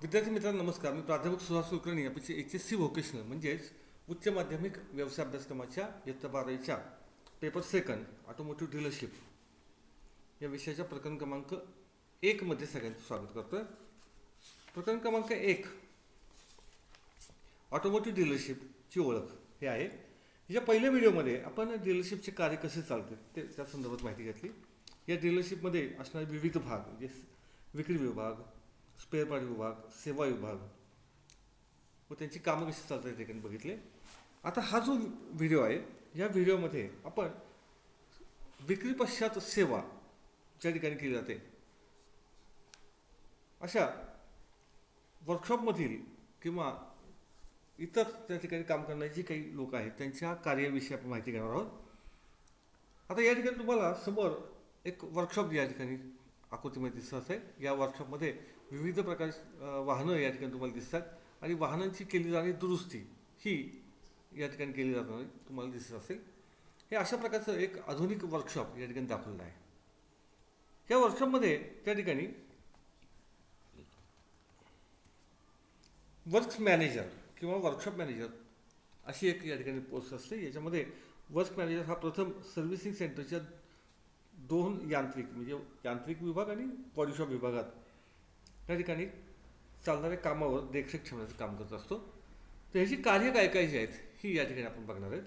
विद्यार्थी मित्रांनो नमस्कार. मी प्राध्यापक सुहास कुलकर्णी आपली HSC व्होकेशनल म्हणजेच उच्च माध्यमिक व्यवसाय अभ्यासक्रमाच्या इयत्ता 12वीच्या पेपर सेकंड ऑटोमोटिव्ह डीलरशिप या विषयाच्या प्रकरण क्रमांक 1 मध्ये सगळ्यांचं स्वागत करतोय. प्रकरण क्रमांक 1 ऑटोमोटिव्ह डीलरशिपची ओळख हे आहे. या पहिल्या व्हिडिओमध्ये आपण डीलरशिपचे कार्य कसे चालते ते त्या संदर्भात माहिती घेतली. या डीलरशिपमध्ये असणारे विविध भाग म्हणजे विक्री विभाग, स्पेअर पार्ट विभाग, सेवा विभाग व त्यांची कामं कशी चालतात ते ठिकाणी बघितले. आता हा जो व्हिडिओ आहे या व्हिडिओमध्ये आपण विक्री पश्चात सेवा ज्या ठिकाणी केली जाते अशा वर्कशॉपमधील किंवा इतर त्या ठिकाणी काम करणारे जे काही लोक आहेत त्यांच्या कार्याविषयी आपण माहिती घेणार आहोत. आता या ठिकाणी तुम्हाला समोर एक वर्कशॉप या ठिकाणी आकृतीमध्ये दिसत आहे. या वर्कशॉपमध्ये विविध प्रकारची वाहनं या ठिकाणी तुम्हाला दिसतात आणि वाहनांची केली जाणारी दुरुस्ती ही या ठिकाणी केली जाताना तुम्हाला दिसत असेल. हे अशा प्रकारचं एक आधुनिक वर्कशॉप या ठिकाणी दाखवलेलं आहे. या वर्कशॉपमध्ये त्या ठिकाणी वर्क्स मॅनेजर किंवा वर्कशॉप मॅनेजर अशी एक या ठिकाणी पोस्ट असते. याच्यामध्ये वर्क्स मॅनेजर हा प्रथम सर्व्हिसिंग सेंटरच्या 2 यांत्रिक विभाग आणि बॉडीशॉप विभागात त्या ठिकाणी चालणाऱ्या कामावर देखरेख ठेवण्याचं काम करत असतो. तर ह्याची कार्य काय काय जी आहेत ही या ठिकाणी आपण बघणार आहेत.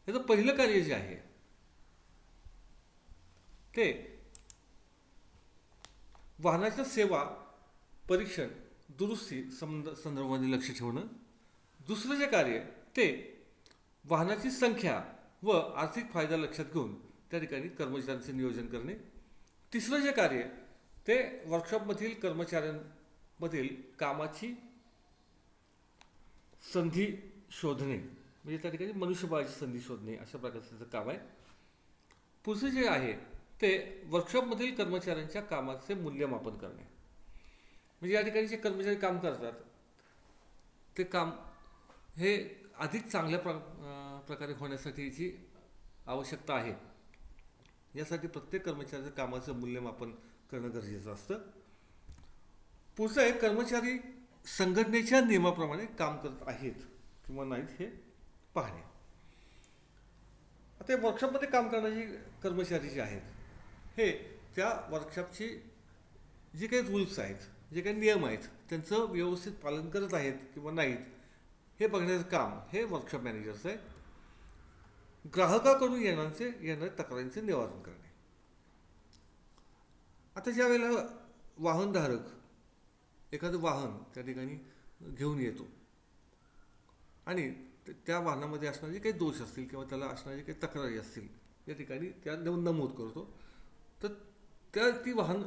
याचं पहिलं कार्य जे आहे ते वाहनाच्या सेवा, परीक्षण, दुरुस्ती संदर्भामध्ये लक्ष ठेवणं. दुसरं जे कार्य ते वाहनाची संख्या व आर्थिक फायदा लक्षात घेऊन त्या ठिकाणी कर्मचाऱ्यांचे नियोजन करणे. तिसरं जे कार्य ते वर्कशॉपमधील कर्मचाऱ्यांमधील कामाची संधी शोधणे म्हणजे त्या ठिकाणी मनुष्यबळाची संधी शोधणे अशा प्रकारचं काम आहे. पुढचं जे आहे ते वर्कशॉपमधील कर्मचाऱ्यांच्या कामाचे मूल्यमापन करणे म्हणजे या ठिकाणी जे कर्मचारी काम करतात ते काम हे अधिक चांगल्या प्रकारे होण्यासाठीची आवश्यकता आहे. यासाठी प्रत्येक कर्मचाऱ्याच्या कामाचं मूल्यमापन करणं गरजेचं असतं. पुढचं आहे कर्मचारी संघटनेच्या नियमाप्रमाणे काम करत आहेत किंवा नाहीत हे पाहणे. आता वर्कशॉपमध्ये काम करणारे कर्मचारी जे आहेत हे त्या वर्कशॉपची जे काही रूल्स आहेत, जे काही नियम आहेत त्यांचं व्यवस्थित पालन करत आहेत किंवा नाहीत हे बघण्याचं काम हे वर्कशॉप मॅनेजरचं आहे. ग्राहकाकडून येणाऱ्या तक्रारींचे निवारण करणे. आता ज्या वेळेला वाहनधारक एखादं वाहन त्या ठिकाणी घेऊन येतो आणि त्या वाहनामध्ये असणारे काही दोष असतील किंवा त्याला असणारे काही तक्रारी असतील या ठिकाणी त्या नमूद करतो. तर ती वाहन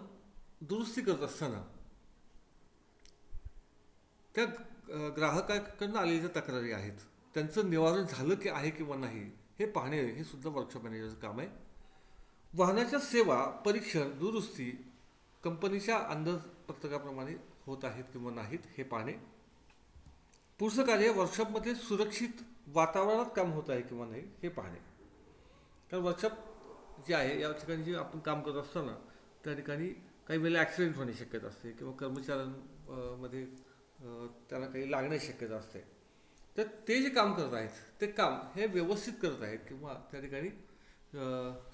दुरुस्ती करत असताना त्या ग्राहकाकडून आलेल्या तक्रारी आहेत त्यांचं निवारण झालं की आहे किंवा नाही हे पाहणे हे सुद्धा वर्कशॉप मॅनेजरचं काम आहे. वाहनाच्या सेवा, परीक्षण, दुरुस्ती कंपनीच्या अंदाजपत्रकाप्रमाणे होत आहेत किंवा नाहीत हे पाहणे. पुढचं कार्य वर्कशॉपमध्ये सुरक्षित वातावरणात काम होत आहे किंवा नाही हे पाहणे. कारण वर्कशॉप जे आहे या ठिकाणी जे आपण काम करत असताना त्या ठिकाणी काही वेळेला ॲक्सिडेंट होण्याची शक्यता असते किंवा कर्मचाऱ्यांमध्ये त्याला काही लागण्याची शक्यता असते. तर ते जे काम करत आहेत ते काम हे व्यवस्थित करत आहेत किंवा त्या ठिकाणी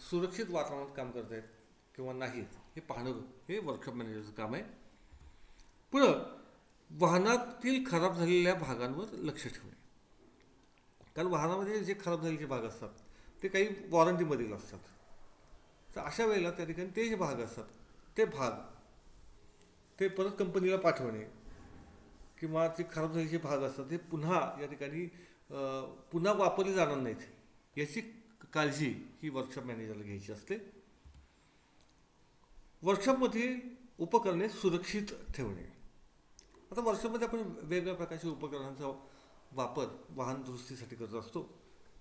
सुरक्षित वातावरणात काम करत आहेत किंवा नाहीत हे पाहणं हे वर्कशॉप मॅनेजरचं काम आहे. पुढं वाहनातील खराब झालेल्या भागांवर लक्ष ठेवणे. कारण वाहनामध्ये जे खराब झालेले भाग असतात ते काही वॉरंटीमधील असतात. तर अशा वेळेला त्या ठिकाणी ते जे भाग असतात ते परत कंपनीला पाठवणे किंवा ते खराब झालेले भाग असतात ते पुन्हा या ठिकाणी पुन्हा वापरले जाणार नाहीत याची काळजी ही वर्कशॉप मॅनेजरला घ्यायची असते. वर्कशॉपमध्ये उपकरणे सुरक्षित ठेवणे. आता वर्कशॉपमध्ये आपण वेगवेगळ्या प्रकारच्या उपकरणांचा वापर वाहन दुरुस्तीसाठी करत असतो.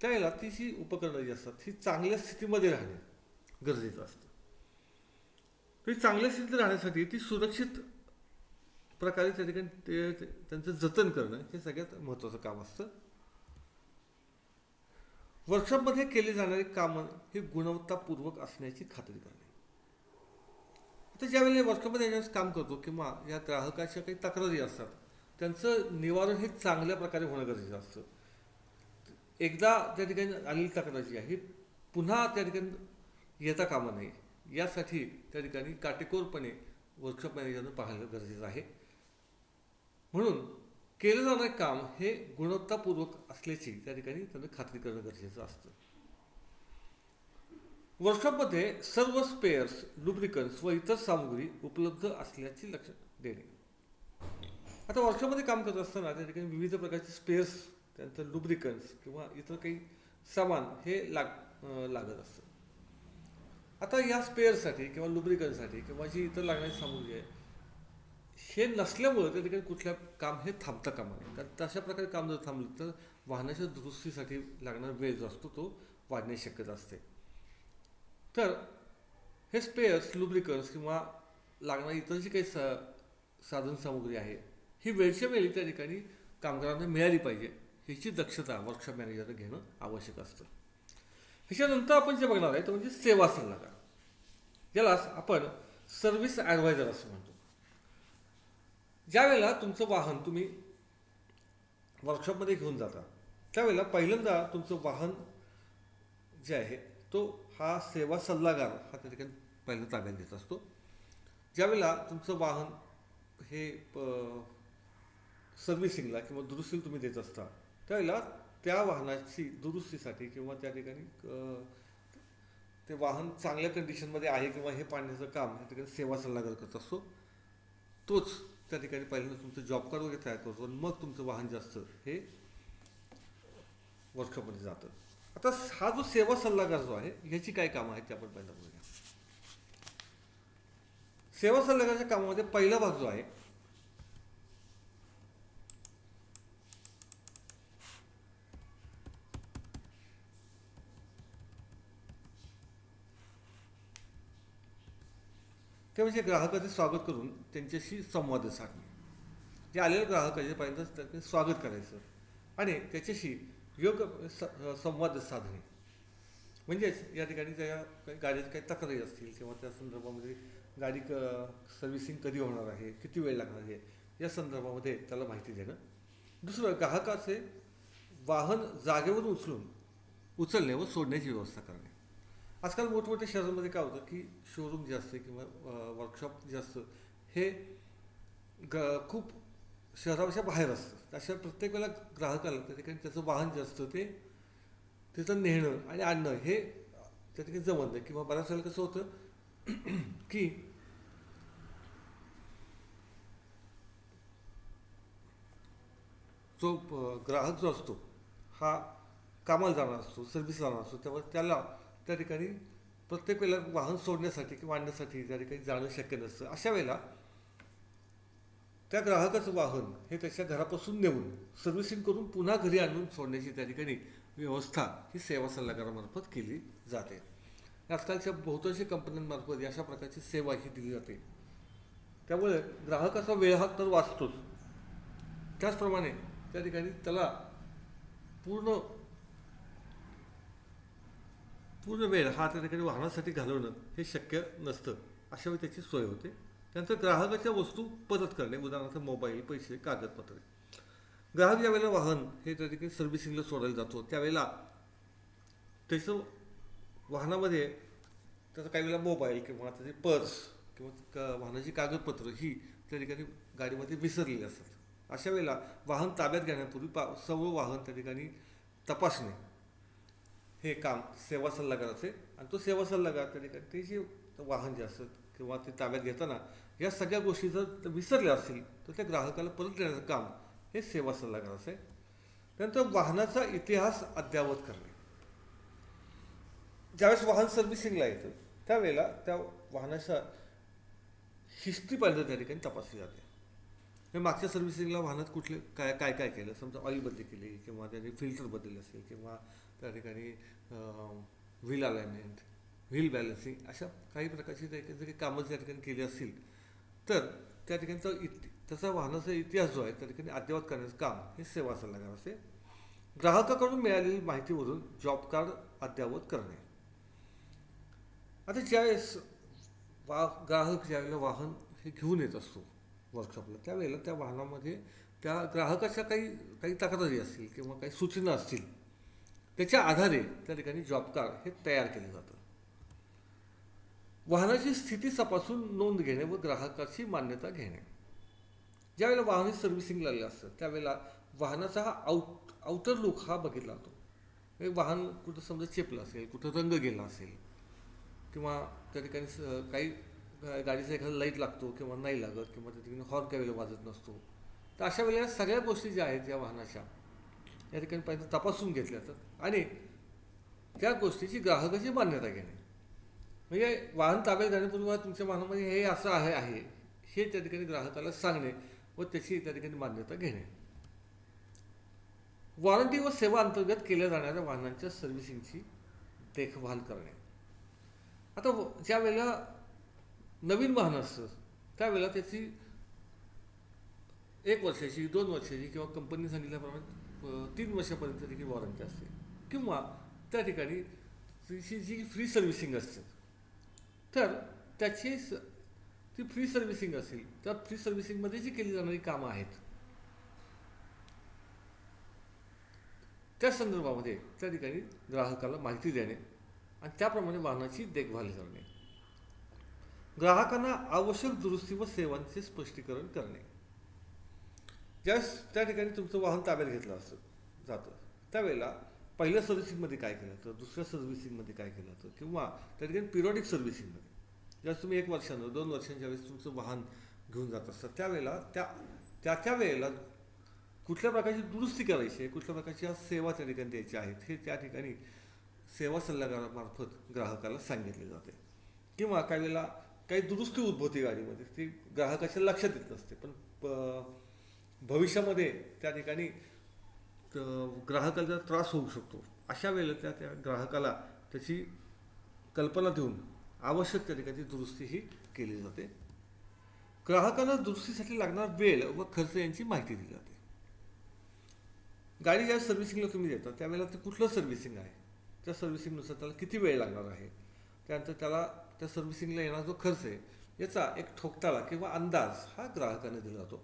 त्यावेळेला ती जी उपकरणं जी असतात ही चांगल्या स्थितीमध्ये राहणे गरजेचं असतं. तर चांगल्या स्थितीत राहण्यासाठी ती सुरक्षित प्रकारे त्या ठिकाणी त्यांचं जतन करणं हे सगळ्यात महत्त्वाचं काम असतं. वर्कशॉपमध्ये केले जाणारे कामं हे गुणवत्तापूर्वक असण्याची खात्री करणे. आता ज्यावेळेला वर्कशॉपमध्ये याच्यावर काम करतो किंवा या ग्राहकाच्या काही तक्रारी असतात त्यांचं निवारण हे चांगल्या प्रकारे होणं गरजेचं असतं. एकदा त्या ठिकाणी आलेली तक्रार जी आहे पुन्हा त्या ठिकाणी येता कामा नये यासाठी त्या ठिकाणी काटेकोरपणे वर्कशॉप मॅनेजरनं पाहायला गरजेचं आहे. म्हणून केलं जाणारे काम हे गुणवत्तापूर्वक असल्याची त्या ठिकाणी त्यांना खात्री करणं गरजेचं असतं. वर्कशॉपमध्ये सर्व स्पेअर्स, लुब्रिकन्स व इतर सामुग्री उपलब्ध असल्याची लक्ष देणे. आता वर्कशॉपमध्ये काम करत असताना त्या ठिकाणी विविध प्रकारचे स्पेअर्स, त्यानंतर लुब्रिकन्स किंवा इतर काही सामान हे लागत असतं. आता या स्पेअरसाठी किंवा लुब्रिकन्ससाठी किंवा जी इतर लागणारी सामुग्री आहे हे नसल्यामुळं त्या ठिकाणी कुठल्या काम हे थांबता कामा नये. कारण तशा प्रकारे काम जर थांबलं तर वाहनाच्या दुरुस्तीसाठी लागणारा वेळ जो असतो तो वाढण्याची शक्यता असते. तर हे स्पेअर्स, लुब्रिकन्स किंवा लागणारी इतर जी काही साधन सामुग्री आहे ही वेळच्या वेळी त्या ठिकाणी कामगारांना मिळाली पाहिजे ह्याची दक्षता वर्कशॉप मॅनेजरनं घेणं आवश्यक असतं. ह्याच्यानंतर आपण जे बघणार आहे तो म्हणजे सेवा सल्लागार, ज्याला आपण सर्व्हिस ॲडवायझर असं म्हणतो. ज्यावेळेला तुमचं वाहन तुम्ही वर्कशॉपमध्ये घेऊन जाता त्यावेळेला पहिल्यांदा तुमचं वाहन जे आहे तो हा सेवा सल्लागार हा त्या ठिकाणी पहिल्यांदा ताब्यात घेत असतो. ज्यावेळेला तुमचं वाहन हे सर्व्हिसिंगला किंवा दुरुस्तीला तुम्ही देत असता त्यावेळेला त्या वाहनाची दुरुस्तीसाठी किंवा त्या ठिकाणी ते वाहन चांगल्या कंडिशनमध्ये आहे किंवा हे पाहण्याचं काम त्या ठिकाणी सेवा सल्लागार करत असतो. तोच त्या ठिकाणी पहिल्यांदा तुमचं जॉब कार्ड वगैरे तयार करतो आणि मग तुमचं वाहन जे असतं हे वर्कशॉपमध्ये जातं. आता हा जो सेवा सल्लागार जो आहे ह्याची काय कामं आहेत ते आपण पहिला बघूया. सेवा सल्लागाराच्या कामामध्ये पहिला भाग जो आहे ते म्हणजे ग्राहकाचे स्वागत करून त्यांच्याशी संवाद साधणे. जे आलेल्या ग्राहकाचे पहिल्यांदा त्याचे स्वागत करायचं आणि त्याच्याशी योग्य संवाद साधणे. म्हणजेच या ठिकाणी त्या गाडीच्या काही तक्रारी असतील किंवा त्या संदर्भामध्ये गाडी सर्व्हिसिंग कधी होणार आहे, किती वेळ लागणार आहे या संदर्भामध्ये त्याला माहिती देणं. दुसरं, ग्राहकाचे वाहन जागेवरून उचलणे व सोडण्याची व्यवस्था करणे. आजकाल मोठमोठ्या शहरांमध्ये काय होतं की शोरूम जे असते किंवा वर्कशॉप जे असतं हे खूप शहरापेक्षा बाहेर असतं. अशा प्रत्येक वेळेला ग्राहकाला त्या ठिकाणी त्याचं वाहन जे असतं ते तिथं नेणं आणि आणणं हे त्या ठिकाणी जमत नाही. किंवा बऱ्याच वेळेला कसं होतं की जो ग्राहक जो असतो हा कामाला जाणार असतो, सर्व्हिस जाणार असतो, त्यामुळे त्याला त्या ठिकाणी प्रत्येक वेळेला वाहन सोडण्यासाठी किंवा आणण्यासाठी त्या ठिकाणी जाणं शक्य नसतं. अशा वेळेला त्या ग्राहकाचं वाहन हे त्याच्या घरापासून नेऊन सर्व्हिसिंग करून पुन्हा घरी आणून सोडण्याची त्या ठिकाणी व्यवस्था ही सेवा सल्लागारामार्फत केली जाते. आजकालच्या बहुतांशी कंपन्यांमार्फत अशा प्रकारची सेवा ही दिली जाते. त्यामुळे ग्राहकाचा वेळ हा तर वाचतोच, त्याचप्रमाणे त्या ठिकाणी त्याला पूर्ण वेळ हा त्या ठिकाणी वाहनासाठी घालवणं हे शक्य नसतं. अशा वेळी त्याची सोय होते. त्यानंतर ग्राहकाच्या वस्तू परत करणे, उदाहरणार्थ मोबाईल, पैसे, कागदपत्रे. ग्राहक ज्यावेळेला वाहन हे त्या ठिकाणी सर्व्हिसिंगला सोडायला जातो त्यावेळेला त्याचं वाहनामध्ये त्याचा काही वेळेला मोबाईल किंवा त्याची पर्स किंवा वाहनाची कागदपत्रं ही त्या ठिकाणी गाडीमध्ये विसरलेली असतात. अशा वेळेला वाहन ताब्यात घेण्यापूर्वी सर्व वाहन त्या ठिकाणी तपासणे हे काम सेवा सल्लागाराचे. आणि तो सेवा सल्लागार त्या ठिकाणी ते जे वाहन जे असतं किंवा ते ताब्यात घेताना या सगळ्या गोष्टी जर विसरल्या असतील तर त्या ग्राहकाला परत देण्याचं काम हे सेवा सल्लागाराचे. त्यानंतर वाहनाचा इतिहास अद्ययावत करणे. ज्यावेळेस वाहन सर्व्हिसिंगला येतं त्यावेळेला त्या वाहनाच्या हिस्ट्री पहिल्यांदा त्या ठिकाणी तपासली जाते. मागच्या सर्व्हिसिंगला वाहनात कुठले काय काय काय केलं, समजा ऑइल बदली केली किंवा त्याने फिल्टर बदलले असेल किंवा त्या ठिकाणी व्हील अलाइनमेंट, व्हील बॅलन्सिंग अशा काही प्रकारची जरी कामं त्या ठिकाणी केली असतील तर त्या ठिकाणी त्याचा वाहनाचा इतिहास जो आहे त्या ठिकाणी अद्ययावत करण्याचं काम हे सेवा सल्लागार असते. ग्राहकाकडून मिळालेली माहितीवरून जॉब कार्ड अद्ययावत करणे. आता ज्यावेळेस ग्राहक ज्यावेळेला वाहन हे घेऊन येत असतो वर्कशॉपला, त्यावेळेला त्या वाहनामध्ये त्या ग्राहकाच्या काही काही तक्रारी असतील किंवा काही सूचना असतील, त्याच्या आधारे त्या ठिकाणी जॉब कार्ड हे तयार केलं जातं. वाहनाची स्थिती तपासून नोंद घेणे व ग्राहकाची मान्यता घेणे. ज्यावेळेला वाहन सर्व्हिसिंगला आलेलं असतं त्यावेळेला वाहनाचा हा आउटर लुक हा बघितला जातो. वाहन कुठं समजा चेपलं असेल, कुठं रंग गेला असेल किंवा त्या ठिकाणी काही गाडीचा एखादा लाईट लागतो किंवा नाही लागत किंवा त्या ठिकाणी हॉर्न काही वेळेला वाजत नसतो, तर अशा वेळेला सगळ्या गोष्टी ज्या आहेत या वाहनाच्या या ठिकाणी पाहिजे तपासून घेतल्या जातात आणि त्या गोष्टीची ग्राहकाची मान्यता घेणे. म्हणजे वाहन ताब्यात घेण्यापूर्वी तुमच्या वाहनामध्ये हे असं आहे हे त्या ठिकाणी ग्राहकाला सांगणे व त्याची त्या ठिकाणी मान्यता घेणे. वॉरंटी व सेवा अंतर्गत केल्या जाणाऱ्या वाहनांच्या सर्व्हिसिंगची देखभाल करणे. आता ज्या वेळेला नवीन वाहन असतं त्यावेळेला त्याची 1 वर्षाची 2 वर्षाची किंवा कंपनी सांगितल्याप्रमाणे 3 वर्षापर्यंत त्याची वॉरंटी असते किंवा त्या ठिकाणी तिची जी फ्री सर्व्हिसिंग असते, तर त्याची ती फ्री सर्व्हिसिंग असेल त्या फ्री सर्व्हिसिंगमध्ये जी केली जाणारी कामं आहेत त्या संदर्भामध्ये त्या ठिकाणी ग्राहकाला माहिती देणे आणि त्याप्रमाणे वाहनाची देखभाल करणे. ग्राहकांना आवश्यक दुरुस्ती व सेवांचे स्पष्टीकरण करणे. ज्यावेळेस त्या ठिकाणी तुमचं वाहन ताब्यात घेतलं जातं त्यावेळेला पहिल्या सर्व्हिसिंगमध्ये काय केलं जातं, दुसऱ्या सर्व्हिसिंगमध्ये काय केलं जातं किंवा त्या ठिकाणी पिरियॉडिक सर्व्हिसिंगमध्ये ज्यावेळेस तुम्ही 1 वर्षानं 2 वर्षांच्या ज्यावेळेस तुमचं वाहन घेऊन जात असतात त्यावेळेला त्या वेळेला कुठल्या प्रकारची दुरुस्ती करायची आहे, कुठल्या प्रकारच्या सेवा त्या ठिकाणी द्यायच्या आहेत हे त्या ठिकाणी सेवा सल्लागारामार्फत ग्राहकाला सांगितले जाते. किंवा काही वेळेला काही दुरुस्ती उद्भवते गाडीमध्ये, ती ग्राहकाच्या लक्षात येत नसते, पण भविष्यामध्ये त्या ठिकाणी ग्राहकाला त्रास होऊ शकतो. अशा वेळेला त्या ग्राहकाला त्याची कल्पना देऊन आवश्यक त्या ठिकाणी दुरुस्ती ही केली जाते. ग्राहकांना दुरुस्तीसाठी लागणारा वेळ व खर्च यांची माहिती दिली जाते. गाडी ज्या सर्व्हिसिंगला तुम्ही देता त्यावेळेला ते कुठलं सर्व्हिसिंग आहे, त्या सर्व्हिसिंगनुसार त्याला किती वेळ लागणार आहे, त्यानंतर त्याला त्या सर्व्हिसिंगला येणारा जो खर्च आहे याचा एक ठोकताळा किंवा अंदाज हा ग्राहकाने दिला जातो.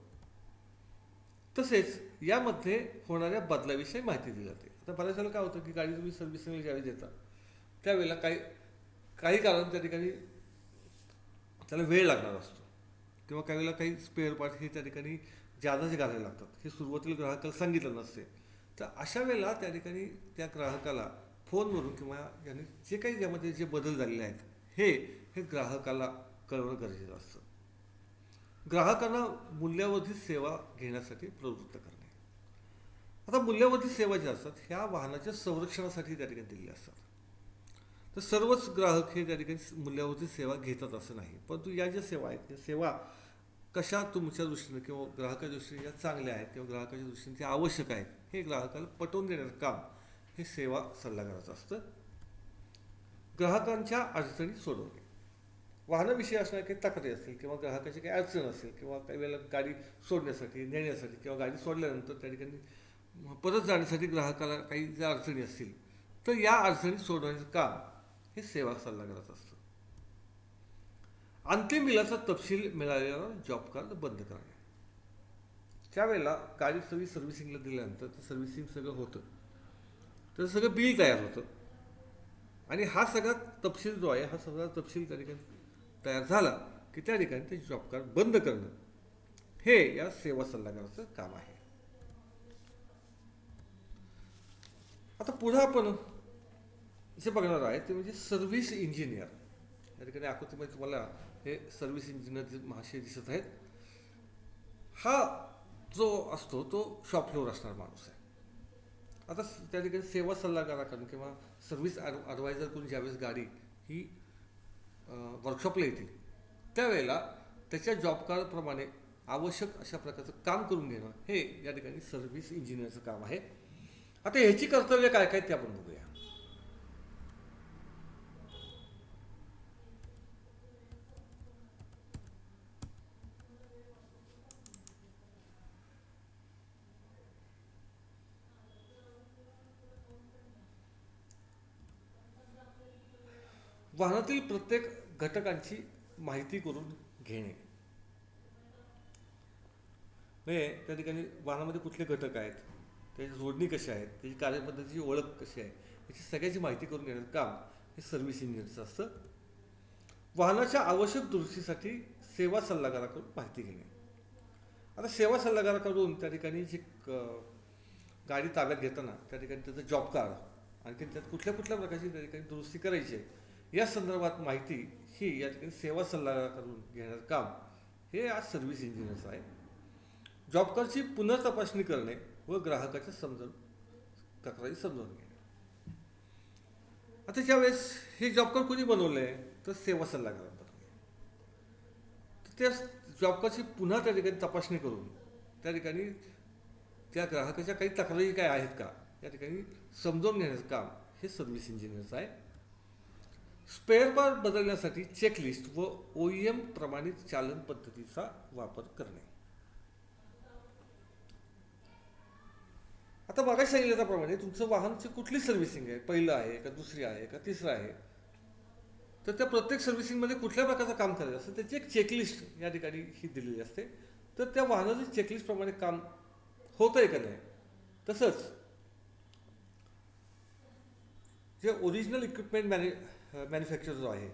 तसेच यामध्ये होणाऱ्या बदलाविषयी माहिती दिली जाते. आता बऱ्याच वेळेला काय होतं की गाडी तुम्ही सर्व्हिसिंगला ज्यावेळी देता त्यावेळेला काही कारण त्या ठिकाणी त्याला वेळ लागणार असतो किंवा काही वेळेला काही स्पेअर पार्ट हे त्या ठिकाणी जादाचे घालायला लागतात, हे सुरुवातीला ग्राहकाला सांगितलं नसते. तर अशा वेळेला त्या ठिकाणी त्या ग्राहकाला फोनवरून किंवा याने जे काही त्यामध्ये जे बदल झालेले आहेत हे ग्राहकाला कळवणं गरजेचं असतं. ग्राहकांना मूल्यवर्धित सेवा घेण्यासाठी प्रवृत्त करणे. आता मूल्यवर्धित सेवा ज्या असतात ह्या वाहनाच्या संरक्षणासाठी त्या ठिकाणी दिलेल्या असतात. तर सर्वच ग्राहक हे त्या ठिकाणी मूल्यवर्धित सेवा घेतात असं नाही, परंतु या ज्या सेवा आहेत त्या सेवा कशा तुमच्या दृष्टीने किंवा ग्राहकाच्या दृष्टीने या चांगल्या आहेत किंवा ग्राहकाच्या दृष्टीने त्या आवश्यक आहेत हे ग्राहकाला पटवून देण्याचं काम हे सेवा सल्लागाराचं असतं. ग्राहकांच्या अडचणी सोडवणे. वाहनाविषयी असणाऱ्या काही तक्रारी असतील किंवा ग्राहकाची काही अडचण असेल किंवा काही वेळेला गाडी सोडण्यासाठी नेण्यासाठी किंवा गाडी सोडल्यानंतर त्या ठिकाणी परत जाण्यासाठी ग्राहकाला काही ज्या अडचणी असतील तर या अडचणी सोडवण्याचं काम हे सेवा सल्लागाराचं असतं. अंतिम बिलाचा तपशील मिळालेला जॉब कार्ड बंद करणे. त्यावेळेला गाडी सर्व्हिसिंगला दिल्यानंतर ते सर्व्हिसिंग सगळं होतं तर सगळं बिल तयार होतं आणि हा सगळा तपशील जो आहे हा सगळा तपशील त्या ठिकाणी तयार झाला की त्या ठिकाणी ते जॉब कार्ड बंद करणं हे या सेवा सल्लागाराचं काम आहे. आता पुढे आपण जे बघणार आहे ते म्हणजे सर्व्हिस इंजिनियर. या ठिकाणी आकृतीमध्ये तुम्हाला हे सर्व्हिस इंजिनियर महाशय दिसत आहेत. हा जो असतो तो शॉप फ्लोअर असणारा माणूस आहे. आता त्या ठिकाणी सेवा सल्लागाराकडून किंवा सर्व्हिस ॲडवायझर करून ज्यावेळेस गाडी ही वर्कशॉपला येते त्यावेळेला त्याच्या जॉब कार्डप्रमाणे आवश्यक अशा प्रकारचं काम करून घेणं हे या ठिकाणी सर्व्हिस इंजिनियरचं काम आहे. आता ह्याची कर्तव्य काय काय ते आपण बघूया. वाहनातील प्रत्येक घटकांची माहिती करून घेणे. म्हणजे त्या ठिकाणी वाहनामध्ये कुठले घटक आहेत, त्याची जोडणी कशी आहेत, त्याची कार्यपद्धतीची ओळख कशी आहे, याची सगळ्याची माहिती करून घेण्याचं काम हे सर्व्हिस इंजिनियरचं असतं. वाहनाच्या आवश्यक दुरुस्तीसाठी सेवा सल्लागाराकडून माहिती घेणे. आता सेवा सल्लागाराकडून त्या ठिकाणी जी गाडी ताब्यात घेताना त्या ठिकाणी त्याचं जॉब कार्ड, आणखी त्यात कुठल्या कुठल्या प्रकारची त्या ठिकाणी दुरुस्ती करायची आहे या संदर्भात माहिती ही या ठिकाणी सेवा सल्लागाराकडून घेण्याचं काम हे आज सर्व्हिस इंजिनियरचं आहे. जॉब कार्डची पुनर्तपासणी करणे व ग्राहकाच्या तक्रारी समजून घेणे. आता ज्यावेळेस हे जॉब कार्ड कोणी बनवलं आहे तर सेवा सल्लागारात बनवले. तर त्या जॉब कार्डची पुन्हा त्या ठिकाणी तपासणी करून त्या ठिकाणी त्या ग्राहकाच्या काही तक्रारी काय आहेत का या ठिकाणी समजून घेण्याचं काम हे सर्व्हिस इंजिनियरचं आहे. स्पेअर पार्ट बदलण्यासाठी चेकलिस्ट व OEM प्रमाणित चालन पद्धतीचा वापर करणे. आता मागाशी सांगितलं त्याप्रमाणे तुमचं वाहनची कुठली सर्व्हिसिंग आहे, पहिलं आहे का, दुसरी आहे का, तिसरं आहे, तर त्या प्रत्येक सर्व्हिसिंगमध्ये कुठल्या प्रकारचं काम करायचं असतं त्याची एक चेकलिस्ट या ठिकाणी ही दिलेली असते. तर त्या वाहनाची चेकलिस्टप्रमाणे काम होतं आहे का नाही. तसंच जे ओरिजिनल इक्विपमेंट मॅन्युफॅक्चर जो आहे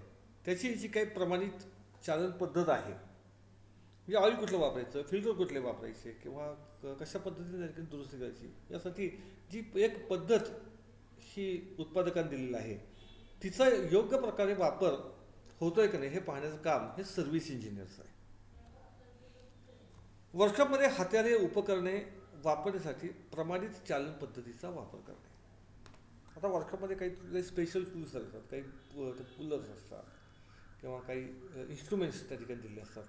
त्याची जी काही प्रमाणित चालन पद्धत आहे, म्हणजे ऑइल कुठलं वापरायचं, फिल्टर कुठले वापरायचे किंवा कशा पद्धतीने दुरुस्ती करायची, यासाठी जी एक पद्धत ही उत्पादकांनी दिलेली आहे तिचा योग्य प्रकारे वापर होतोय का नाही हे पाहण्याचं काम हे सर्व्हिस इंजिनियरचं आहे. वर्कशॉपमध्ये हत्यारे उपकरणे वापरण्यासाठी प्रमाणित चालन पद्धतीचा वापर करणे. आता वर्कशॉपमध्ये काही स्पेशल टूल्स असतात, काही कूलर्स असतात किंवा काही इन्स्ट्रुमेंट्स त्या ठिकाणी दिले असतात.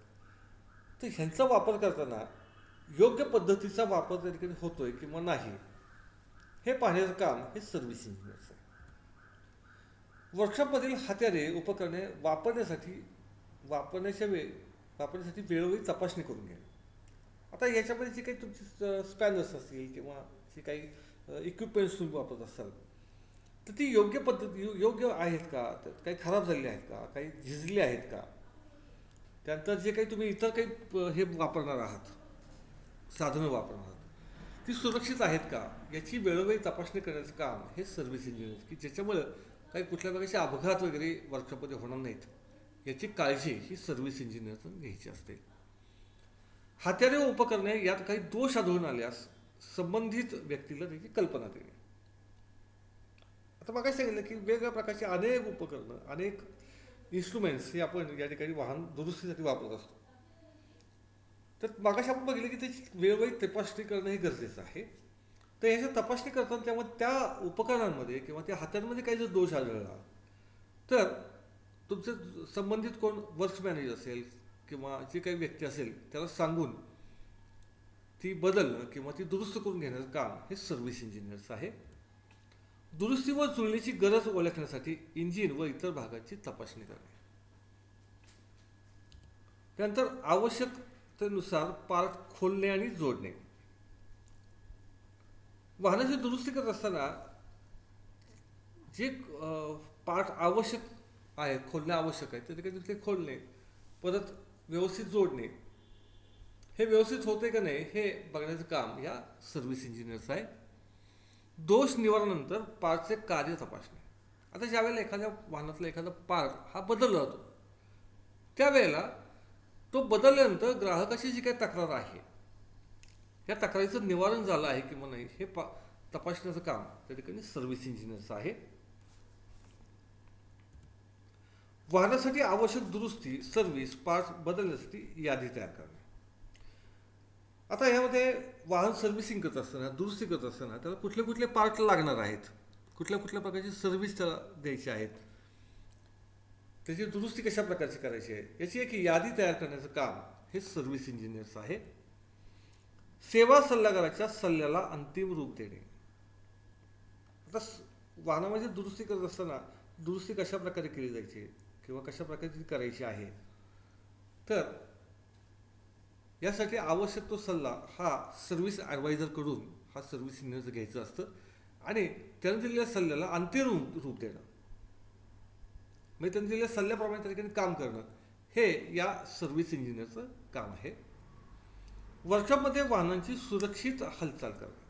तर ह्यांचा वापर करताना योग्य पद्धतीचा वापर त्या ठिकाणी होतोय किंवा नाही हे पाहण्याचं काम हे सर्व्हिस इंजिनियरचं आहे. वर्कशॉपमधील हत्यारे उपकरणे वापरण्यासाठी वेळोवेळी तपासणी करून घ्या. आता याच्यामध्ये जे काही तुमचे स्पॅनर्स असतील किंवा जे काही इक्विपमेंट्स तुम्ही वापरत असाल तर ती योग्य आहेत का, काही खराब झालेले आहेत का, काही झिजले आहेत का, त्यानंतर जे काही तुम्ही इतर काही हे वापरणार आहात, साधनं वापरणार आहात, ती सुरक्षित आहेत का याची वेळोवेळी तपासणी करण्याचं काम हे सर्व्हिस इंजिनियर, की ज्याच्यामुळं काही कुठल्या प्रकारचे अपघात वगैरे वर्कशॉपमध्ये होणार नाहीत याची काळजी ही सर्व्हिस इंजिनियरचं घ्यायची असते. हत्यारे व उपकरणे यात काही दोष आढळून आल्यास संबंधित व्यक्तीला त्याची कल्पना देणे. आता मग काय सांगितलं की वेगवेगळ्या प्रकारचे अनेक उपकरणं, अनेक इन्स्ट्रुमेंट्स हे आपण या ठिकाणी वाहन दुरुस्तीसाठी वापरत असतो. तर मागाशी आपण बघितलं की त्याची वेळोवेळी तपासणी करणं हे गरजेचं आहे. तर ह्याची तपासणी करताना त्यामुळे त्या उपकरणांमध्ये किंवा त्या हातांमध्ये काही जर दोष आढळला तर तुमचे संबंधित कोण वर्क्स मॅनेजर असेल किंवा जे काही व्यक्ती असेल त्याला सांगून ती बदलणं किंवा ती दुरुस्त करून घेण्याचं काम हे सर्व्हिस इंजिनियरचं आहे. दुरुस्ती व जुळणीची गरज ओळखण्यासाठी इंजिन व इतर भागांची तपासणी करणे. त्यानंतर आवश्यकतेनुसार पार्ट खोलणे आणि जोडणे. वाहनाची दुरुस्ती करत असताना जे पार्ट आवश्यक आहेत, खोलणे आवश्यक आहे ते खोलणे, परत व्यवस्थित जोडणे, हे व्यवस्थित होते का नाही हे बघण्याचं काम या सर्व्हिस इंजिनियरचं आहे. दोष निवारणानंतर पार्टचे कार्य तपासणे. आता ज्यावेळेला एखाद्या वाहनातला एखादा पार्ट हा बदलला जातो त्यावेळेला तो बदलल्यानंतर ग्राहकाची जी काही तक्रार आहे या तक्रारीचं निवारण झालं आहे किंवा नाही हे तपासण्याचं काम त्या ठिकाणी सर्व्हिस इंजिनियरचं आहे. वाहनासाठी आवश्यक दुरुस्ती, सर्व्हिस, पार्ट बदलण्यासाठी यादी तयार करणे. आता यामध्ये वाहन सर्व्हिसिंग करत असताना, दुरुस्ती करत असताना त्याला कुठले कुठले पार्ट लागणार आहेत, कुठल्या कुठल्या प्रकारची सर्व्हिस त्याला द्यायची आहेत, त्याची दुरुस्ती कशा प्रकारची करायची आहे याची एक यादी तयार करण्याचं काम हे सर्व्हिस इंजिनियरचं आहे. सेवा सल्लागाराच्या सल्ल्याला अंतिम रूप देणे. आता वाहनामध्ये दुरुस्ती करत असताना दुरुस्ती कशा प्रकारे केली जायची किंवा कशा प्रकारे करायची आहे, तर यासाठी आवश्यक तो सल्ला हा सर्व्हिस ॲडवायझरकडून हा सर्व्हिस इंजिनियरचं घ्यायचं असतं आणि त्यानं दिलेल्या सल्ल्याला अंतिम रूप देणं, म्हणजे त्यांनी दिलेल्या सल्ल्याप्रमाणे त्या ठिकाणी काम करणं हे या सर्व्हिस इंजिनियरचं काम आहे. वर्कशॉपमध्ये वाहनांची सुरक्षित हालचाल करणं.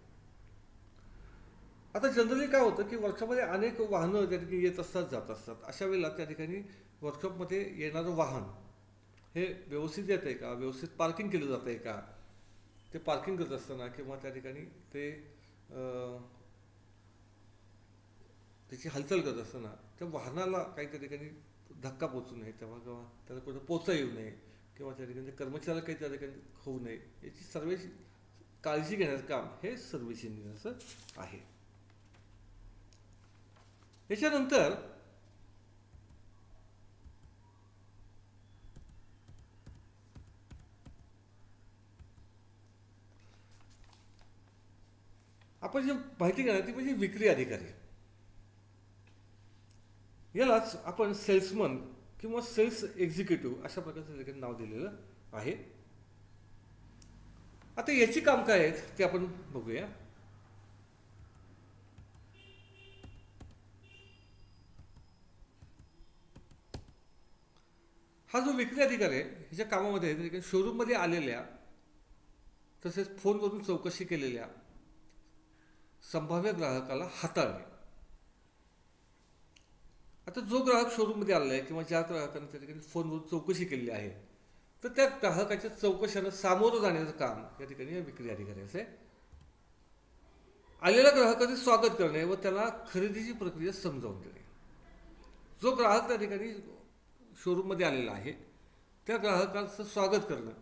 आता जनरली काय होतं की वर्कशॉपमध्ये अनेक वाहनं त्या ठिकाणी येत असतात जात असतात. अशा वेळेला त्या ठिकाणी वर्कशॉपमध्ये येणारं वाहन हे व्यवस्थित येत आहे का, व्यवस्थित पार्किंग केलं जातं आहे का, ते पार्किंग करत असताना किंवा त्या ठिकाणी ते त्याची हालचाल करत असताना त्या वाहनाला काही त्या ठिकाणी धक्का पोचू नये, तेव्हा किंवा त्याला कुठं पोचा येऊ नये, किंवा त्या ठिकाणी कर्मचाऱ्याला काही त्या ठिकाणी होऊ नये, याची सर्व काळजी घेण्याचं काम हे सर्व्हिस इंजिनियरचं आहे. याच्यानंतर आपण जी माहिती घेणार ती म्हणजे विक्री अधिकारी. यालाच आपण सेल्समन किंवा सेल्स एक्झिक्युटिव्ह अशा प्रकारचं नाव दिलेलं आहे. आता याची काम काय आहेत ते आपण बघूया. हा जो विक्री अधिकारी आहे ह्याच्या कामामध्ये शोरूममध्ये आलेल्या तसेच फोनवरून चौकशी केलेल्या संभाव्य ग्राहकाला हाताळणे. आता जो ग्राहक शोरूममध्ये आलेला आहे किंवा ज्या ग्राहकाने त्या ठिकाणी फोनवरून चौकशी केलेली आहे, तर त्या ग्राहकाच्या चौकशांना सामोरं जाण्याचं काम या ठिकाणी या विक्री अधिकाऱ्याचं आहे. आलेल्या ग्राहकाचे स्वागत करणे व त्याला खरेदीची प्रक्रिया समजावून देणे. जो ग्राहक त्या ठिकाणी शोरूममध्ये आलेला आहे त्या ग्राहकाचं स्वागत करणं,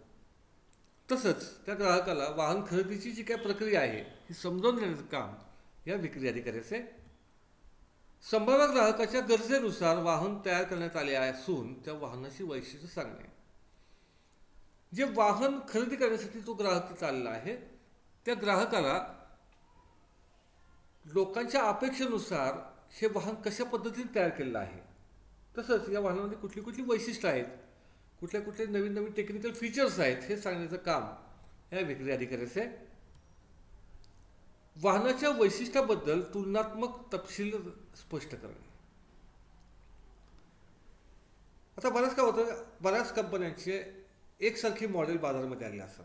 तसंच त्या ग्राहकाला वाहन खरेदीची जी काही प्रक्रिया आहे ही समजावून देण्याचं काम या विक्री अधिकाऱ्याचे. संभाव्य ग्राहकाच्या गरजेनुसार वाहन तयार करण्यात आले असून त्या वाहनाची वैशिष्ट्य सांगणे. जे वाहन खरेदी करण्यासाठी जो ग्राहक चालला आहे त्या ग्राहकाला लोकांच्या अपेक्षेनुसार हे वाहन कशा पद्धतीने तयार केलेलं आहे, तसंच या वाहनामध्ये कुठली कुठली वैशिष्ट्य आहेत, कुठल्या कुठले नवीन नवीन टेक्निकल फीचर्स आहेत हे सांगण्याचं काम या विक्री अधिकाऱ्याचे. वाहनाच्या वैशिष्ट्याबद्दल तुलनात्मक तपशील स्पष्ट करणे. आता बऱ्याच काय होतं, बऱ्याच कंपन्यांचे एकसारखी मॉडेल बाजारामध्ये आले असतात,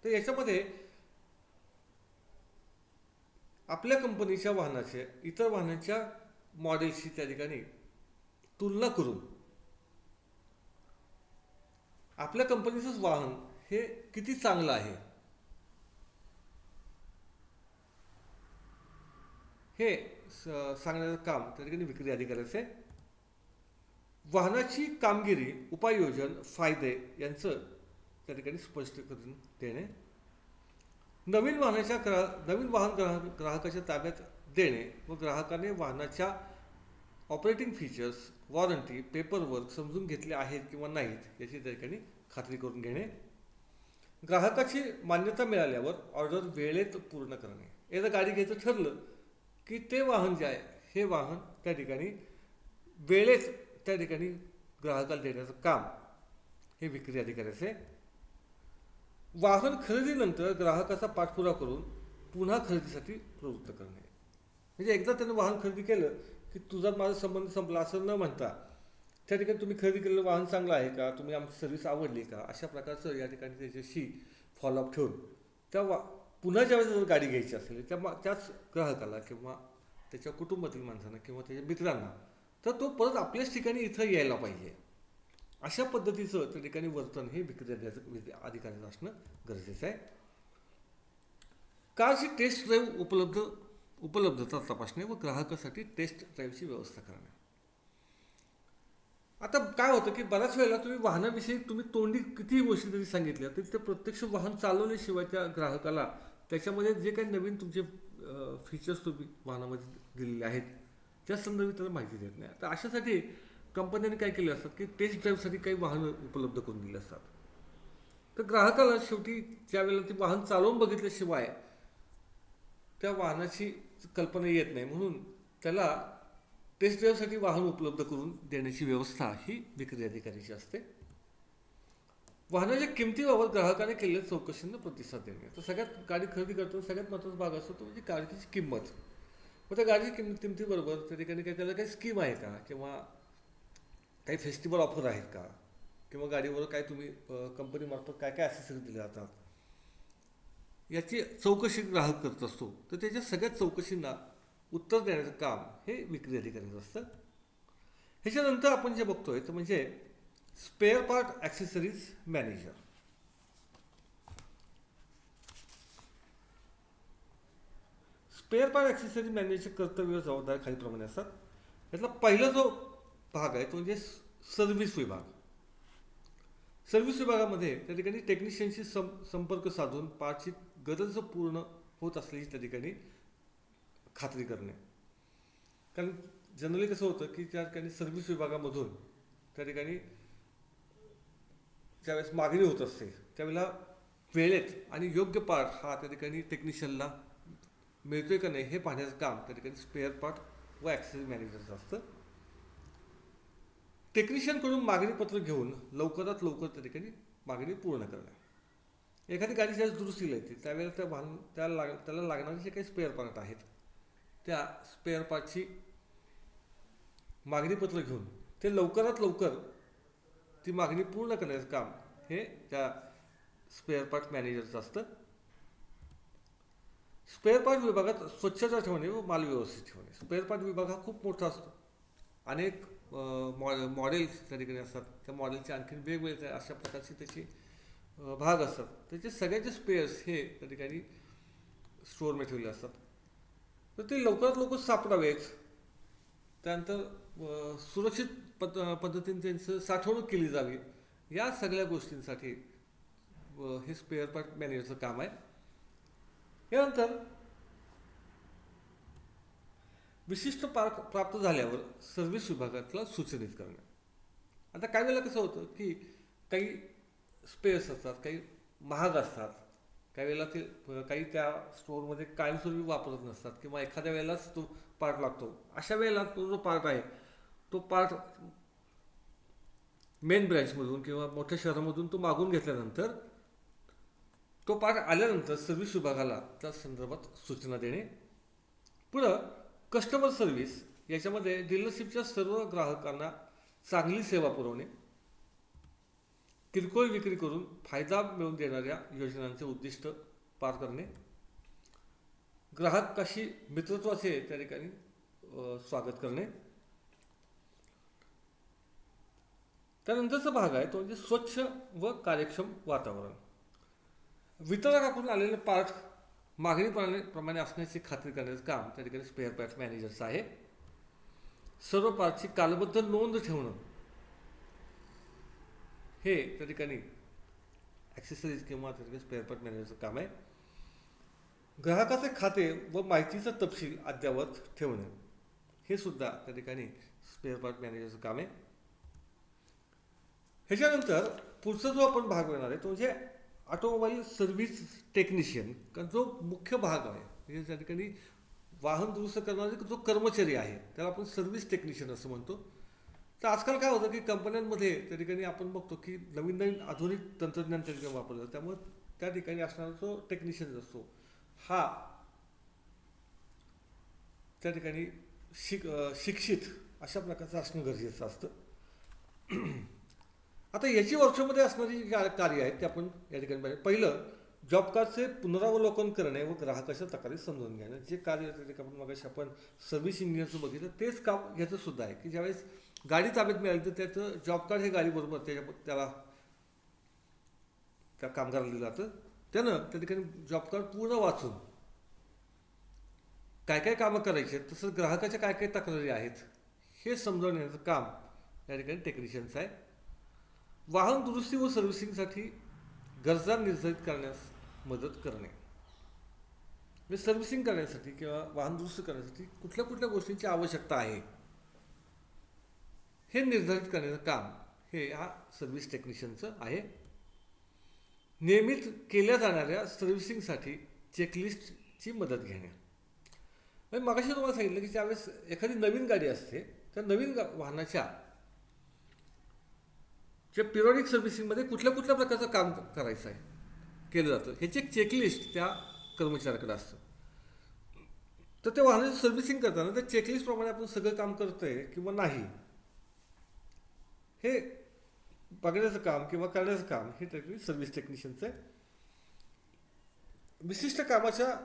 तर याच्यामध्ये आपल्या कंपनीच्या वाहनाचे इतर वाहनांच्या मॉडेलशी त्या ठिकाणी तुलना करून आपल्या कंपनीचंच वाहन हे किती चांगलं आहे हे सांगण्याचं काम त्या ठिकाणी विक्री अधिकाऱ्याचे. वाहनाची कामगिरी, उपाययोजन, फायदे यांचं त्या ठिकाणी स्पष्ट करून देणे. नवीन वाहन ग्राहकाच्या ताब्यात देणे व ग्राहकाने वाहनाच्या ऑपरेटिंग फीचर्स, वॉरंटी, पेपरवर्क समजून घेतले आहेत किंवा नाहीत याची त्या ठिकाणी खात्री करून घेणे. ग्राहकाची मान्यता मिळाल्यावर ऑर्डर वेळेत पूर्ण करणे. एकदा गाडी घ्यायचं ठरलं की ते वाहन जे आहे हे वाहन त्या ठिकाणी वेळेत त्या ठिकाणी ग्राहकाला देण्याचं काम हे विक्री अधिकाऱ्याचे. वाहन खरेदीनंतर ग्राहकाचा पाठपुरावा करून पुन्हा खरेदीसाठी प्रवृत्त करणे. म्हणजे एकदा त्यानं वाहन खरेदी केलं की तुझा माझा संबंध संपला असं न म्हणता त्या ठिकाणी तुम्ही खरेदी केलेलं वाहन चांगलं आहे का, तुम्ही आमची सर्व्हिस आवडली का, अशा प्रकारचं या ठिकाणी त्याच्याशी फॉलोअप ठेवून त्या पुन्हा ज्यावेळेस जर गाडी घ्यायची असेल त्याच ग्राहकाला किंवा त्याच्या कुटुंबातील माणसांना किंवा त्याच्या मित्रांना तर तो परत आपल्याच ठिकाणी इथं यायला पाहिजे. अशा पद्धतीचं त्या ठिकाणी वर्तन हे विक्री अधिकाऱ्याचं असणं गरजेचं आहे. कारची टेस्ट ड्राईव्ह उपलब्धता तपासणे व ग्राहकासाठी टेस्ट ड्राईव्हची व्यवस्था करणे. आता काय होतं की बऱ्याच वेळेला तुम्ही वाहनाविषयी तुम्ही तोंडी कितीही गोष्टी जरी सांगितल्या तरी ते प्रत्यक्ष वाहन चालवल्याशिवाय त्या ग्राहकाला त्याच्यामध्ये जे काही नवीन तुमचे फीचर्स तुम्ही वाहनामध्ये दिलेले आहेत त्या संदर्भात त्याला माहिती देत नाही. तर अशासाठी कंपन्यांनी काय केले असतात की टेस्ट ड्राईव्हसाठी काही वाहनं उपलब्ध करून दिले असतात. तर ग्राहकाला शेवटी ज्या वेळेला ते वाहन चालवून बघितल्याशिवाय त्या वाहनाची कल्पना येत नाही, म्हणून त्याला टेस्ट ड्राईव्हसाठी वाहन उपलब्ध करून देण्याची व्यवस्था ही विक्री अधिकाऱ्याची असते. वाहनाच्या किमतीबाबत ग्राहकाने केलेल्या चौकशींना प्रतिसाद देणे. तर सगळ्यात गाडी खरेदी करताना सगळ्यात महत्त्वाचा भाग असतो तो म्हणजे गाडीची किंमत. मग त्या गाडीची किमतीबरोबर त्या ठिकाणी काही त्याला काही स्कीम आहे का किंवा काही फेस्टिवल ऑफर आहेत का, किंवा गाडीवर काय तुम्ही कंपनीमार्फत काय काय ॲक्सेसरीज दिल्या जातात याची चौकशी ग्राहक करत असतो. तर त्याच्या सगळ्या चौकशींना उत्तर देण्याचं काम हे विक्री अधिकाऱ्याचं असतं. ह्याच्यानंतर आपण जे बघतोय ते म्हणजे spare part accessories manager. Spare part accessories मॅनेजरचे कर्तव्य जबाबदारी खालीलप्रमाणे असतात. यातला पहिला जो भाग आहे तो म्हणजे सर्व्हिस विभाग. सर्व्हिस विभागामध्ये त्या ठिकाणी टेक्निशियनशी संपर्क साधून पार्टची गरज पूर्ण होत असल्याची त्या ठिकाणी खात्री करणे. कारण जनरली कसं होतं की त्या ठिकाणी सर्व्हिस विभागामधून त्या ठिकाणी ज्यावेळेस मागणी होत असते त्यावेळेला वेळेत आणि योग्य पार्ट हा त्या ठिकाणी टेक्निशियनला मिळतोय का नाही हे पाहण्याचं काम त्या ठिकाणी स्पेअर पार्ट व ॲक्सेसरी मॅनेजरचं असतं. टेक्निशियनकडून मागणीपत्र घेऊन लवकरात लवकर त्या ठिकाणी मागणी पूर्ण करणे. एखादी गाडी ज्यावेळेस दुरुस्तीला येते त्यावेळेला त्याला लागणारे जे काही स्पेअर पार्ट आहेत त्या स्पेअर पार्टची मागणीपत्र घेऊन ते लवकरात लवकर ती मागणी पूर्ण करण्याचं काम हे त्या स्पेअर पार्ट मॅनेजरचं असतं. स्पेअर पार्ट विभागात स्वच्छता ठेवणे व माल व्यवस्थित ठेवणे. स्पेअर पार्ट विभाग हा खूप मोठा असतो. अनेक मॉडेल्स त्या ठिकाणी असतात. त्या मॉडेलचे आणखी वेगवेगळे अशा प्रकारचे त्याचे भाग असतात. त्याचे सगळ्याचे स्पेअर्स हे त्या ठिकाणी स्टोअरमध्ये ठेवले असतात. तर ते लवकरात लवकर सापडावेत. त्यानंतर सुरक्षित पद्धतीने त्यांचं साठवणूक केली जावी या सगळ्या गोष्टींसाठी हे स्पेअर पार्ट मॅनेजरचं काम आहे. यानंतर विशिष्ट पार्ट प्राप्त झाल्यावर सर्व्हिस विभागातला सूचनित करणे. आता काही वेळेला कसं होतं की काही स्पेअर्स असतात, काही महाग असतात, काही वेळेला ते काही त्या स्टोअरमध्ये कायमस्वरूपी वापरत नसतात किंवा एखाद्या वेळेलाच तो पार्ट लागतो. अशा वेळेला तो जो पार्ट आहे तो पार्ट मेन ब्रँचमधून किंवा मोठ्या शहरामधून तो मागून घेतल्यानंतर तो पार्ट आल्यानंतर सर्व्हिस विभागाला त्या संदर्भात सूचना देणे. पुढं कस्टमर सर्व्हिस याच्यामध्ये डीलरशिपच्या सर्व ग्राहकांना चांगली सेवा पुरवणे, किरकोळ विक्री करून फायदा मिळवून देणाऱ्या योजनांचे उद्दिष्ट पार करणे, ग्राहकाशी मित्रत्वाचे त्या ठिकाणी स्वागत करणे. त्यानंतरचा भाग आहे तो म्हणजे स्वच्छ व कार्यक्षम वातावरण. वितरकाकडून आलेले पार्ट मागणीप्रमाणे असण्याची खात्री करण्याचं काम त्या ठिकाणी स्पेअर पार्ट मॅनेजरचं आहे. सर्व पार्टची कालबद्ध नोंद ठेवणं हे त्या ठिकाणी ॲक्सेसरीज किंवा त्या ठिकाणी स्पेअर पार्ट मॅनेजरचं काम आहे. ग्राहकाचे खाते व माहितीचा तपशील अद्ययावत ठेवणे हे सुद्धा त्या ठिकाणी स्पेअर पार्ट मॅनेजरचं काम आहे. ह्याच्यानंतर पुढचा जो आपण भाग येणार आहे तो म्हणजे ऑटोमोबाईल सर्व्हिस टेक्निशियन. कारण जो मुख्य भाग आहे म्हणजे त्या ठिकाणी वाहन दुरुस्त करणारे जो कर्मचारी आहे त्याला आपण सर्व्हिस टेक्निशियन असं म्हणतो. तर आजकाल काय होतं की कंपन्यांमध्ये त्या ठिकाणी आपण बघतो की नवीन नवीन आधुनिक तंत्रज्ञान त्या ठिकाणी वापरलं जातं. त्यामुळे त्या ठिकाणी असणारा जो टेक्निशियन असतो हा त्या ठिकाणी शिक्षित अशा प्रकारचं असणं गरजेचं असतं. आता याची वर्कशॉपमध्ये असणारी जी कार्य आहेत ते आपण या ठिकाणी पाहिजे. पहिलं जॉब कार्डचे पुनरावलोकन करणे व ग्राहकाच्या तक्रारी समजून घेणं. जे कार्य आपण मगाशी आपण सर्व्हिस इंजिनियरचं बघितलं तेच काम ह्याचं सुद्धा आहे की ज्यावेळेस गाडी ताब्यात मिळाली तर त्याचं जॉब कार्ड हे गाडीबरोबर त्याला त्या कामगाराला दिलं जातं. त्यानं त्या ठिकाणी जॉब कार्ड पूर्ण वाचून काय काय कामं करायची तसंच ग्राहकाच्या काय काय तक्रारी आहेत हे समजावून घेण्याचं काम या ठिकाणी टेक्निशियनचं आहे. वाहन दुरुस्ती व सर्व्हिसिंगसाठी गरजा निर्धारित करण्यास मदत करणे. म्हणजे सर्व्हिसिंग करण्यासाठी किंवा वाहन दुरुस्त करण्यासाठी कुठल्या कुठल्या गोष्टींची आवश्यकता आहे हे निर्धारित करण्याचं काम हे ह्या सर्व्हिस टेक्निशियनचं आहे. नियमित केल्या जाणाऱ्या सर्व्हिसिंगसाठी चेकलिस्टची मदत घेणे. म्हणजे मगाशी तुम्हाला सांगितलं की ज्यावेळेस एखादी नवीन गाडी असते त्या नवीन वाहनाच्या जे पिरियडिक सर्व्हिसिंगमध्ये कुठल्या कुठल्या प्रकारचं काम करायचं आहे केलं जातं ह्याची एक चेकलिस्ट त्या कर्मचाऱ्याकडे असतं. तर त्या वाहनाची सर्व्हिसिंग करताना त्या चेकलिस्टप्रमाणे आपण सगळं काम करतोय किंवा नाही हे बघण्याचं काम किंवा करण्याचं काम हे त्या ठिकाणी सर्व्हिस टेक्निशियनचं आहे. विशिष्ट कामाच्या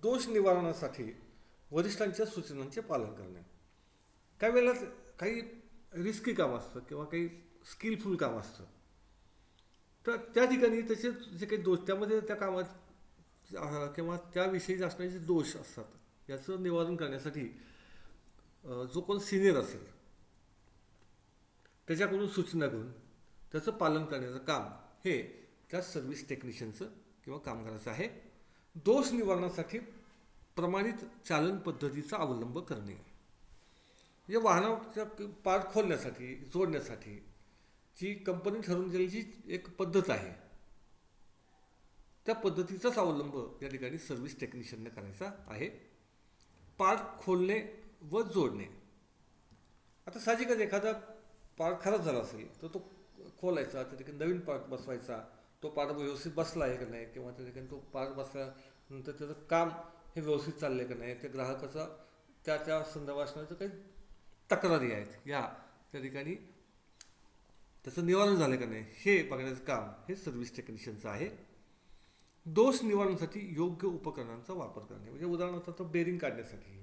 दोष निवारणासाठी वरिष्ठांच्या सूचनांचे पालन करणे. काही वेळेला काही रिस्की काम असतं किंवा काही स्किलफुल काम असतं, तर त्या ठिकाणी त्याचे जे काही दोष त्यामध्ये त्या कामात किंवा त्याविषयी असणारे जे दोष असतात याचं निवारण करण्यासाठी जो कोण सिनियर असेल त्याच्याकडून सूचना घेऊन त्याचं पालन करण्याचं काम हे त्या सर्व्हिस टेक्निशियनचं किंवा कामगाराचं आहे. दोष निवारणासाठी प्रमाणित चालन पद्धतीचा अवलंब करणे. म्हणजे वाहनाचा पार्ट खोलण्यासाठी जोडण्यासाठी जी कंपनी ठरवून दिलेली एक पद्धत आहे त्या पद्धतीचाच अवलंब या ठिकाणी सर्व्हिस टेक्निशियनने करायचा आहे. पार्ट खोलणे व जोडणे. आता साहजिकच एखादा पार्ट खराब झाला असेल तर तो खोलायचा, त्या ठिकाणी नवीन पार्ट बसवायचा. तो पार्ट व्यवस्थित बसला आहे का नाही किंवा त्या ठिकाणी तो पार्ट बसल्यानंतर त्याचं काम हे व्यवस्थित चाललं आहे का नाही, त्या ग्राहकाचा त्या संदर्भात असणाऱ्या काही तक्रारी आहेत या त्या ठिकाणी त्याचं निवारण झालं का नाही हे बघण्याचं काम हे सर्व्हिस टेक्निशियनचं आहे. दोष निवारणासाठी योग्य उपकरणांचा वापर करणे. म्हणजे उदाहरणार्थ तो बेरिंग काढण्यासाठी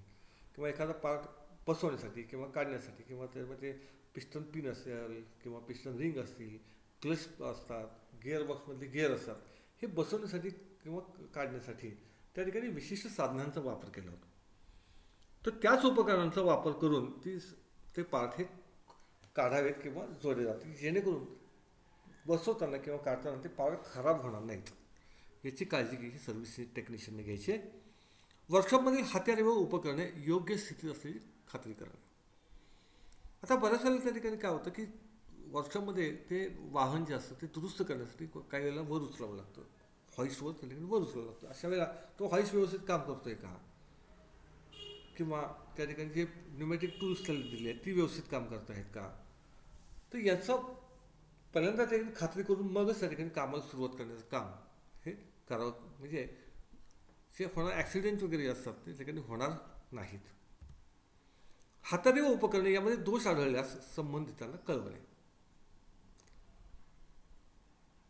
किंवा एखादा पार्ट बसवण्यासाठी किंवा काढण्यासाठी किंवा त्यामध्ये पिस्टन पिन असेल किंवा पिस्टन रिंग असतील, क्लच असतात, गिअरबॉक्समधले गिअर असतात, हे बसवण्यासाठी किंवा काढण्यासाठी त्या ठिकाणी विशिष्ट साधनांचा वापर केला होतो. तर त्याच उपकरणांचा वापर करून ते पार्ट हे काढावेत किंवा जोडले जातील जेणेकरून बसवताना किंवा काढताना ते पार्ट खराब होणार नाहीत याची काळजी ही सर्व्हिस टेक्निशियनने घ्यायची आहे. वर्कशॉपमधील हत्यारे व उपकरणे योग्य स्थितीत असल्याची खात्री करणे. आता बऱ्याच वेळेला त्या ठिकाणी काय होतं की वर्कशॉपमध्ये ते वाहन जे असतं ते दुरुस्त करण्यासाठी काही वेळेला वर उचलावं लागतं, हॉईस्टवर त्या ठिकाणी वर उचलावं लागतं. अशा वेळेला तो हॉईस्ट व्यवस्थित काम करतोय का किंवा त्या ठिकाणी जे न्यूमॅटिक टूल्स दिले आहेत ती व्यवस्थित काम करत आहेत का, तर याचं पहिल्यांदा त्या ठिकाणी खात्री करून मगच त्या ठिकाणी कामाला सुरुवात करण्याचं काम हे करावं. म्हणजे जे होणार ॲक्सिडेंट वगैरे असतात ते त्या ठिकाणी होणार नाहीत. हाताने व उपकरणे यामध्ये दोष आढळल्यास संबंधितांना कळवणे.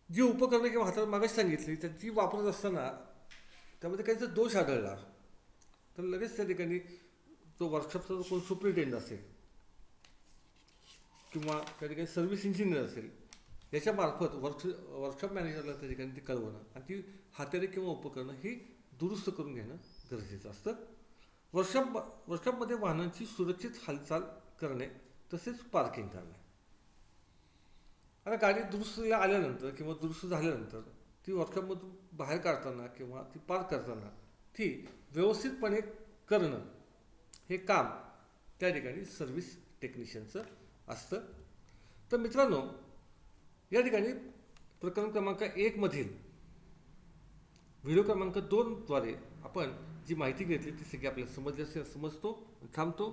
जी उपकरणे किंवा हातात मागास सांगितली तर ती वापरत असताना त्यामध्ये काही जर दोष आढळला तर लगेच त्या ठिकाणी जो वर्कशॉपचा जो कोण सुप्रिटेंड असेल किंवा त्या ठिकाणी सर्व्हिस इंजिनियर असेल याच्यामार्फत वर्कशॉप मॅनेजरला त्या ठिकाणी ती कळवणं आणि ती हातारे किंवा उपकरणं ही दुरुस्त करून घेणं गरजेचं असतं. वर्कशॉपमध्ये वाहनांची सुरक्षित हालचाल करणे तसेच पार्किंग करणे. आता गाडी दुरुस्तीला आल्यानंतर किंवा दुरुस्त झाल्यानंतर ती वर्कशॉपमधून बाहेर काढताना किंवा ती पार्क करताना ती व्यवस्थितपणे करणं हे काम त्या ठिकाणी सर्व्हिस टेक्निशियनचं असतं. तर मित्रांनो, या ठिकाणी प्रकरण क्रमांक 1 मधील व्हिडिओ क्रमांक 2 द्वारे आपण जी माहिती घेतली ती सगळी आपल्याला समजली असेल समजतो थांबतो.